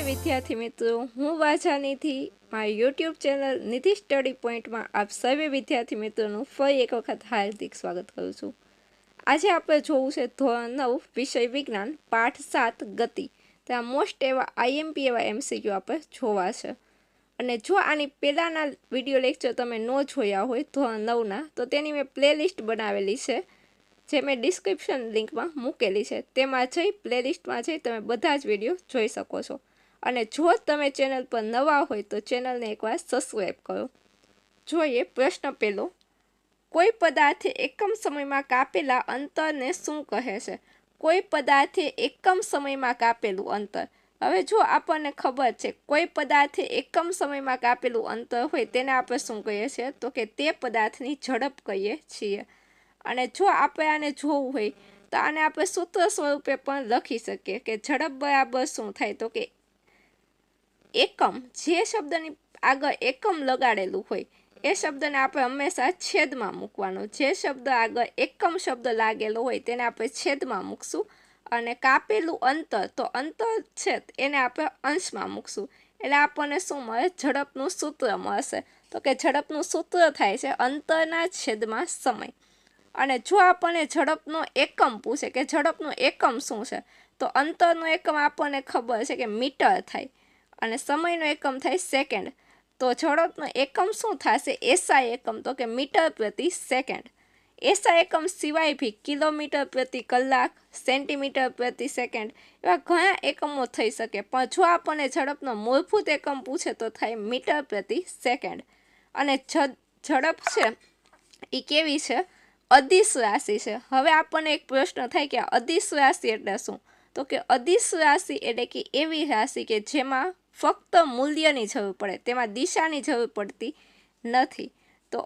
નમસ્તે વિદ્યાર્થી મિત્રો, હું વાજા નિધિ મારી યુટ્યુબ ચેનલ નિધિ સ્ટડી પોઈન્ટમાં આપ સર્વે વિદ્યાર્થી મિત્રોનું ફરી એક વખત હાર્દિક સ્વાગત કરું છું। આજે આપણે જોવું છે ધોરણ 9 વિષય વિજ્ઞાન પાઠ 7 ગતિ। ત્યાં મોસ્ટ એવા આઈએમપી એવા એમસીક્યુ આપણે જોવા છે। અને જો આની પહેલાંના વિડીયો લેક્ચર તમે ન જોયા હોય ધોરણ 9ના તો તેની મેં પ્લેલિસ્ટ બનાવેલી છે, જે મેં ડિસ્ક્રિપ્શન લિંકમાં મૂકેલી છે। તેમાં જઈ પ્લેલિસ્ટમાં જઈ તમે બધા જ વિડીયો જોઈ શકો છો। અને જો તમે ચેનલ પર નવા હોય તો ચેનલને એકવાર સબસ્ક્રાઈબ કરો। જોઈએ પ્રશ્ન પહેલો, કોઈ પદાર્થે એકમ સમયમાં કાપેલા અંતરને શું કહે છે? કોઈ પદાર્થે એકમ સમયમાં કાપેલું અંતર। હવે જો આપણને ખબર છે કોઈ પદાર્થે એકમ સમયમાં કાપેલું અંતર હોય તેને આપણે શું કહીએ છીએ? તો કે તે પદાર્થની ઝડપ કહીએ છીએ। અને જો આપણે આને જોવું હોય તો આને આપણે સૂત્ર સ્વરૂપે પણ લખી શકીએ કે ઝડપ બરાબર શું થાય? તો કે એકમ, જે શબ્દની આગળ એકમ લગાડેલું હોય એ શબ્દને આપણે હંમેશા છેદમાં મૂકવાનો। જે શબ્દ આગળ એકમ શબ્દ લાગેલો હોય તેને આપણે છેદમાં મૂકશું। અને કાપેલું અંતર, તો અંતર છે એને આપણે અંશમાં મૂકશું। એટલે આપણને શું મળે? ઝડપનું સૂત્ર મળશે। તો કે ઝડપનું સૂત્ર થાય છે અંતરના છેદમાં સમય। અને જો આપણને ઝડપનો એકમ પૂછે કે ઝડપનું એકમ શું છે, તો અંતરનો એકમ આપણને ખબર છે કે મીટર થાય અને સમયનો એકમ થાય સેકન્ડ। તો ઝડપનો એકમ શું થશે? એસઆઈ એકમ, તો કે મીટર પ્રતિ સેકન્ડ। એસઆઈ એકમ સિવાય બી કિલોમીટર પ્રતિ કલાક, સેન્ટીમીટર પ્રતિ સેકન્ડ એવા ઘણા એકમો થઈ શકે, પણ જો આપણને ઝડપનો મૂળભૂત એકમ પૂછે તો થાય મીટર પ્રતિ સેકન્ડ। અને ઝડપ છે એ કેવી છે? અદિશ રાશિ છે। હવે આપણને એક પ્રશ્ન થાય કે અદિશ રાશિ એટલે શું? તો કે અદિશ રાશિ એટલે કે એવી રાશિ કે જેમાં ફક્ત મૂલ્યની જરૂર પડે, તેમાં દિશાની જરૂર પડતી નથી। તો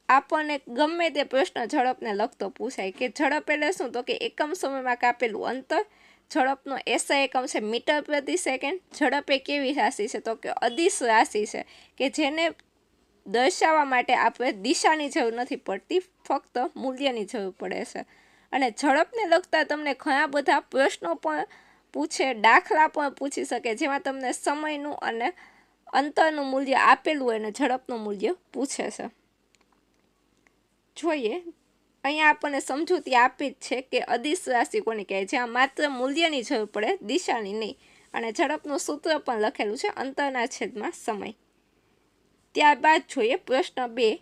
આપણને ગમે તે પ્રશ્ન ઝડપને લગતો પૂછાય કે ઝડપ એટલે શું? તો કે એકમ સમયમાં કાપેલું અંતર। ઝડપનો એસઆઈ એકમ છે મીટર પ્રતિ સેકન્ડ। ઝડપ એ કેવી રાશિ છે? તો કે અદિશ રાશિ છે કે જેને દર્શાવવા માટે આપણે દિશાની જરૂર નથી પડતી, ફક્ત મૂલ્યની જરૂર પડે છે। અને ઝડપને લગતા તમને ઘણા બધા પ્રશ્નો પણ પૂછે, દાખલા પણ પૂછી શકે, જેમાં તમને સમયનું અને અંતરનું મૂલ્ય આપેલું હોય અને ઝડપનું મૂલ્ય પૂછે છે। જોઈએ અહીંયા આપણને સમજૂતી આપી જ છે કે અદિશ રાશિ કોને કહેવાય? જ્યાં માત્ર મૂલ્યની જરૂર પડે, દિશાની નહીં। અને ઝડપનું સૂત્ર પણ લખેલું છે અંતરના છેદમાં સમય। ત્યારબાદ જોઈએ પ્રશ્ન 2,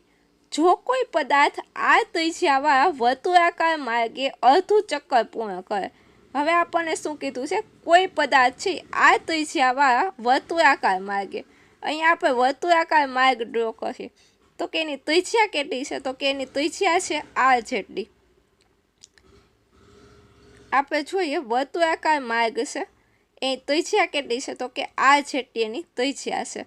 જો કોઈ પદાર્થ આ ત્રિજ્યાવાળા વર્તુળાકાર માર્ગે અડધું ચક્કર પૂર્ણ કરે। હવે આપણને શું કીધું છે? કોઈ પદાર્થ છે આ ત્રિજ્યાવાળા વર્તુળાકાર માર્ગે, અહીંયા આપણે વર્તુળાકાર માર્ગ ડ્રો કરીએ તો કે એની ત્રિજ્યા કેટલી છે? તો કે એની ત્રિજ્યા છે આર જેટલી। આપણે જોઈએ વર્તુળાકાર માર્ગ છે, એની ત્રિજ્યા કેટલી છે? તો કે આર જેટલી એની ત્રિજ્યા છે।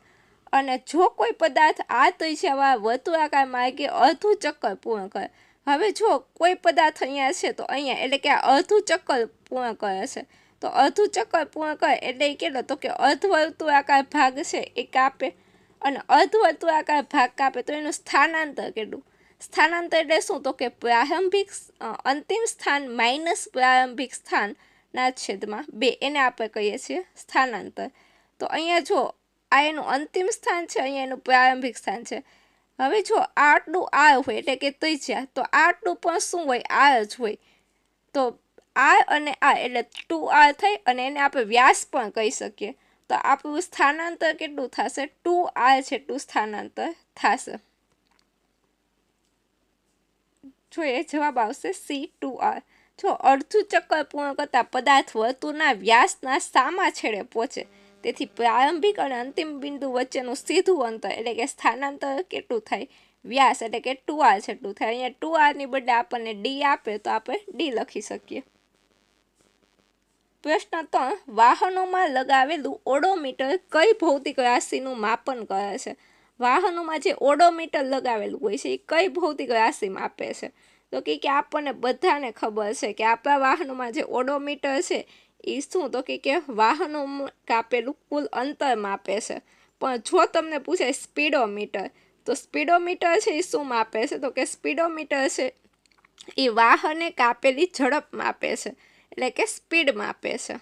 અને જો કોઈ પદાર્થ આ ત્રિજ્યાવાળા વર્તુળાકાર માર્ગે અડધું ચક્કર પૂર્ણ કરે। હવે જો કોઈ પદાર્થ અહીંયા છે તો અહીંયા એટલે કે અડધું ચક્કર પૂર્ણ કરે છે, તો અડધું ચક્કર પૂર્ણ કરે એટલે એ કેટલો? તો કે અર્ધવર્તુળાકાર ભાગ છે એ કાપે, અને અર્ધવર્તુળાકાર ભાગ કાપે તો એનું સ્થાનાંતર કેટલું? સ્થાનાંતર એટલે શું? તો કે પ્રારંભિક અંતિમ સ્થાન માઇનસ પ્રારંભિક સ્થાનના છેદમાં 2, એને આપણે કહીએ છીએ સ્થાનાંતર। તો અહીંયા જો આ એનું અંતિમ સ્થાન છે, અહીંયા એનું પ્રારંભિક સ્થાન છે। હવે જો આટલું આર હોય એટલે કે ત્રિજ્યા, તો આટલું પણ શું હોય? આર જ હોય। તો આર અને આર એટલે 2r થાય, અને એને આપણે વ્યાસ પણ કહી શકીએ। તો આપણું સ્થાનાંતર કેટલું થશે? 2r જેટલું સ્થાનાંતર થશે। જોઈએ જવાબ આવશે C 2r। જો અડધું ચક્કર પૂર્ણ કરતા પદાર્થ વર્તુળના વ્યાસના સામા છેડે પહોંચે, તેથી પ્રારંભિક અને અંતિમ બિંદુ વચ્ચેનું સીધું અંતર એટલે કે સ્થાનાંતર કેટલું થાય? વ્યાસ એટલે કે 2r જેટલું થાય। અહીંયા 2r ની બદલે આપણને d આપે તો આપણે d લખી શકીએ। પ્રશ્ન 3, વાહનોમાં લગાવેલું ઓડોમીટર કઈ ભૌતિક રાશિનું માપન કરે છે? વાહનોમાં જે ઓડોમીટર લગાવેલું હોય છે એ કઈ ભૌતિક રાશિ માપે છે? તો કે આપણને બધાને ખબર છે કે આપણા વાહનોમાં જે ઓડોમીટર છે એ શું? તો કે વાહનોમાં કાપેલું કુલ અંતર માપે છે। પણ જો તમને પૂછે સ્પીડોમીટર, તો સ્પીડોમીટર છે એ શું માપે છે? તો કે સ્પીડોમીટર છે એ વાહને કાપેલી ઝડપ માપે છે, એટલે કે સ્પીડ માપે છે।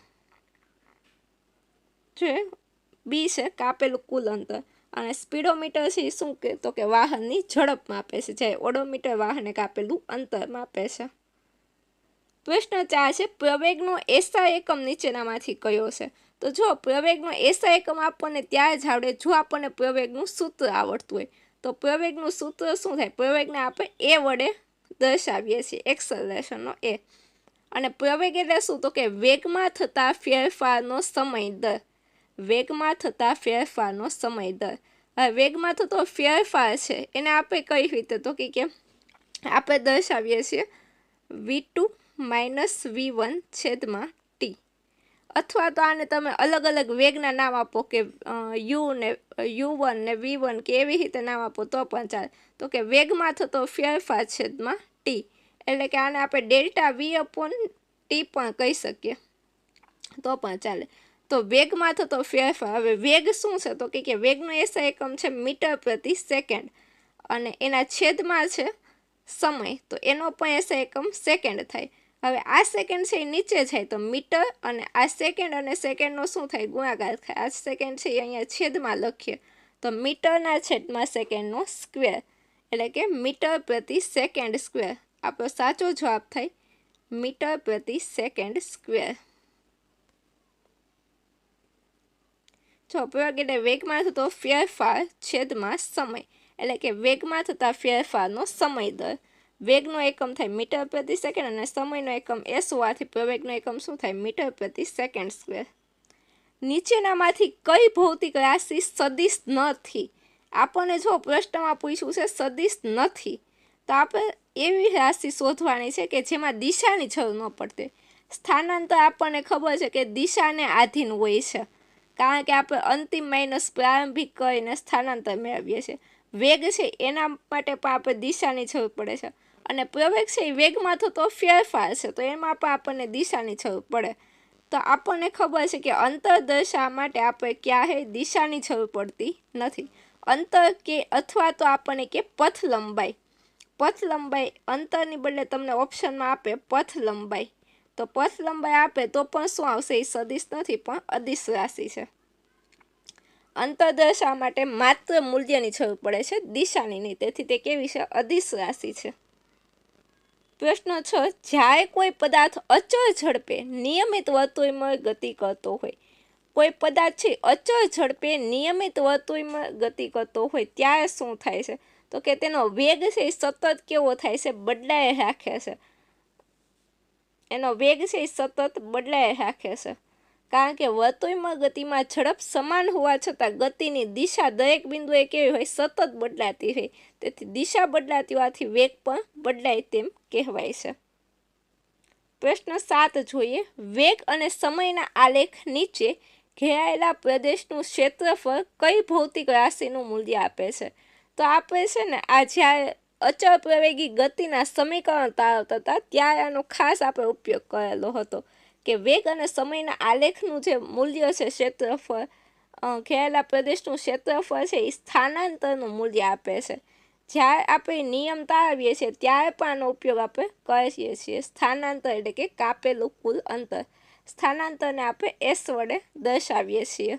જે બી છે કાપેલું કુલ અંતર, અને સ્પીડોમીટર છે એ શું કે તો કે વાહનની ઝડપ માપે છે, જ્યારે ઓડોમીટર વાહને કાપેલું અંતર માપે છે। પ્રશ્ન 4 છે પ્રવેગનો એસઆઈ એકમ નીચેનામાંથી કયો છે? તો જો પ્રવેગનો એસઆઈ એકમ આપણને ત્યારે જ આવડે જો આપણને પ્રવેગનું સૂત્ર આવડતું હોય। તો પ્રવેગનું સૂત્ર શું થાય? પ્રવેગને આપણે એ વડે દર્શાવીએ છીએ, એક્સેલરેશનનો એ। અને પ્રવેગ એટલે શું? તો કે વેગમાં થતા ફેરફારનો સમય દર, વેગમાં થતા ફેરફારનો સમય દર। હવે વેગમાં થતો ફેરફાર છે એને આપણે કઈ રીતે? તો કે આપણે દર્શાવીએ છીએ v2 માઇનસ v1 છેદમાં ટી, અથવા તો આને તમે અલગ અલગ વેગના નામ આપો કે યુ ને u1 ને v1 કે એવી રીતે નામ આપો તો પણ ચાલે। તો કે વેગમાં થતો ફેરફાર છેદમાં ટી, એટલે કે આને આપણે ડેલ્ટા વી અપોન ટી પણ કહી શકીએ તો પણ ચાલે। તો વેગમાં થતો ફેરફાર, હવે વેગ શું છે? તો કે વેગનો એસઆઈ એકમ છે મીટર પ્રતિ સેકન્ડ, અને એના છેદમાં છે સમય, તો એનો પણ એસઆઈ એકમ સેકન્ડ થાય। હવે આ સેકન્ડ છે એ નીચે જાય તો મીટર, અને આ સેકન્ડ અને સેકન્ડનો શું થાય? ગુણાકાર થાય। આ સેકન્ડ છે એ અહીંયા છેદમાં લખીએ તો મીટરના છેદમાં સેકન્ડનો સ્ક્વેર, એટલે કે મીટર પ્રતિ સેકન્ડ સ્ક્વેર। આપણો સાચો જવાબ થાય મીટર પ્રતિ સેકન્ડ સ્ક્વેર। જો પ્રયોગ એટલે વેગમાં થતો ફેરફાર છેદમાં સમય, એટલે કે વેગમાં થતા ફેરફારનો સમય દર। વેગનો એકમ થાય મીટર પ્રતિ સેકન્ડ અને સમયનો એકમ એસ હોવાથી પ્રવેગનો એકમ શું થાય? મીટર પ્રતિ સેકન્ડ સ્ક્વેર। નીચેનામાંથી કઈ ભૌતિક રાશિ સદિશ નથી? આપણને જો પ્રશ્નમાં પૂછ્યું છે સદિશ નથી, તો આપણે એવી રાશિ શોધવાની છે કે જેમાં દિશાની જરૂર ન પડતી। સ્થાનાંતર આપણને ખબર છે કે દિશાને આધીન હોય છે, કારણ કે આપણે અંતિમ માઇનસ પ્રારંભિક કરીને સ્થાનાંતર મેળવીએ છીએ। વેગ છે એના માટે પણ આપણે દિશાની જરૂર પડે છે, અને પ્રવેગ છે એ વેગમાં થતો ફેરફાર છે તો એમાં પણ આપણને દિશાની જરૂર પડે। તો આપણને ખબર છે કે અંતર દર્શાવવા માટે આપણે ક્યારે દિશાની જરૂર પડતી નથી। અંતર કે અથવા તો આપણને કે પથ લંબાઈ, પથ લંબાઈ અંતરની બદલે તમને ઓપ્શનમાં આપે પથ લંબાઈ, તો પથ લંબાઈ આપે તો પણ શું આવશે? એ સદિશ નથી પણ અદિશ રાશિ છે। અંતર દર્શાવવા માટે માત્ર મૂલ્યની જરૂર પડે છે, દિશાની નહીં, તેથી તે કેવી છે? અદિશ રાશિ છે। પ્રશ્ન 6 જ્યારે કોઈ પદાર્થ અચળ ઝડપે નિયમિત વર્તુળમાં ગતિ કરતો હોય, કોઈ પદાર્થ છે અચળ ઝડપે નિયમિત વર્તુળમાં ગતિ કરતો હોય ત્યારે શું થાય છે? તો કે તેનો વેગ છે એ સતત કેવો થાય છે? બદલાય રાખે છે। એનો વેગ છે એ સતત બદલાય રાખે છે, કારણ કે વર્તુળમાં ગતિમાં ઝડપ સમાન હોવા છતાં ગતિની દિશા દરેક બિંદુએ કેવી હોય? સતત બદલાતી હોય, તેથી દિશા બદલાતી હોવાથી વેગ પણ બદલાય તેમ કહેવાય છે। પ્રશ્ન 7 જોઈએ, વેગ અને સમયના આલેખ નીચે ઘેરાયેલા પ્રદેશનું ક્ષેત્રફળ કઈ ભૌતિક રાશિનું મૂલ્ય આપે છે? તો આપણે છે ને આ જ્યારે અચળ પ્રવેગી ગતિના સમીકરણ તારવતા હતા ત્યારે આનો ખાસ આપણે ઉપયોગ કરેલો હતો કે વેગ અને સમયના આલેખનું જે મૂલ્ય છે ક્ષેત્રફળ, ઘેરાયેલા પ્રદેશનું ક્ષેત્રફળ છે એ સ્થાનાંતરનું મૂલ્ય આપે છે। જ્યારે આપણે નિયમ તારવીએ છીએ ત્યારે પણ આનો ઉપયોગ આપણે કરીએ છીએ। સ્થાનાંતર એટલે કે કાપેલું કુલ અંતર, સ્થાનાંતરને આપણે એસ વડે દર્શાવીએ છીએ।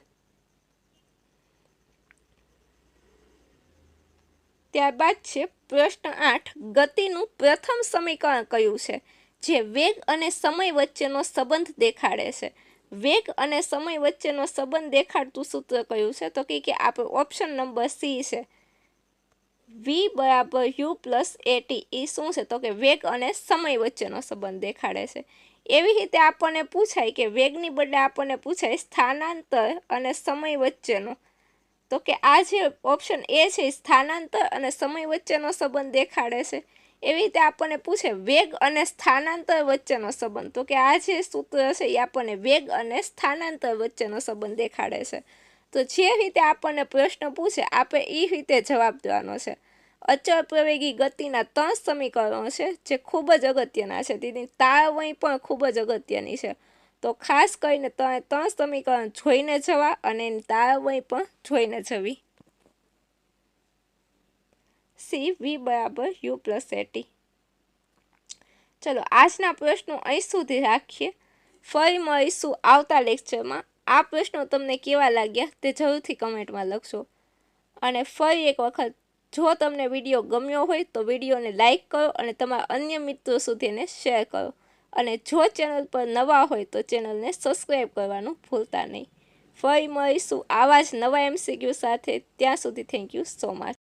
ત્યારબાદ છે પ્રશ્ન 8 ગતિનું પ્રથમ સમીકરણ કયું છે જે વેગ અને સમય વચ્ચેનો સંબંધ દેખાડે છે? વેગ અને સમય વચ્ચેનો સંબંધ દેખાડતું સૂત્ર કયું છે? તો કે આપણે ઓપ્શન નંબર સી છે v બરાબર u પ્લસ એટી, એ શું છે? તો કે વેગ અને સમય વચ્ચેનો સંબંધ દેખાડે છે। એવી રીતે આપણને પૂછાય કે વેગની બદલે આપણને પૂછાય સ્થાનાંતર અને સમય વચ્ચેનો, તો કે આ જે ઓપ્શન એ છે સ્થાનાંતર અને સમય વચ્ચેનો સંબંધ દેખાડે છે। એવી રીતે આપણને પૂછે વેગ અને સ્થાનાંતર વચ્ચેનો સંબંધ, તો કે આ જે સૂત્ર છે એ આપણને વેગ અને સ્થાનાંતર વચ્ચેનો સંબંધ દેખાડે છે। તો જે રીતે આપણને પ્રશ્ન પૂછે આપણે એ રીતે જવાબ દેવાનો છે। અચળ પ્રવેગી ગતિના 3 સમીકરણો છે જે ખૂબ જ અગત્યના છે, તેની તારવણી પણ ખૂબ જ અગત્યની છે। તો ખાસ કરીને 3 સમીકરણ જોઈને જવા અને એની તારવણી પણ જોઈને જવી। સી વી બરાબર યુ પ્લસ એટી। ચલો આજના પ્રશ્નો અહીં સુધી રાખીએ, ફરી મળીશું આવતા લેક્ચરમાં। આ પ્રશ્નો તમને કેવા લાગ્યા તે જરૂરથી કમેન્ટમાં લખજો. અને ફરી એક વખત, જો તમને વિડીયો ગમ્યો હોય તો વિડીયોને લાઇક કરો અને તમારા અન્ય મિત્રો સુધી એને શેર કરો. અને જો ચેનલ પર નવા હોય તો ચેનલને સબસ્ક્રાઈબ કરવાનું ભૂલતા નહીં. ફરી મળીશું આવા જ નવા MCQ સાથે. ત્યાં સુધી થેન્ક યુ સો મચ.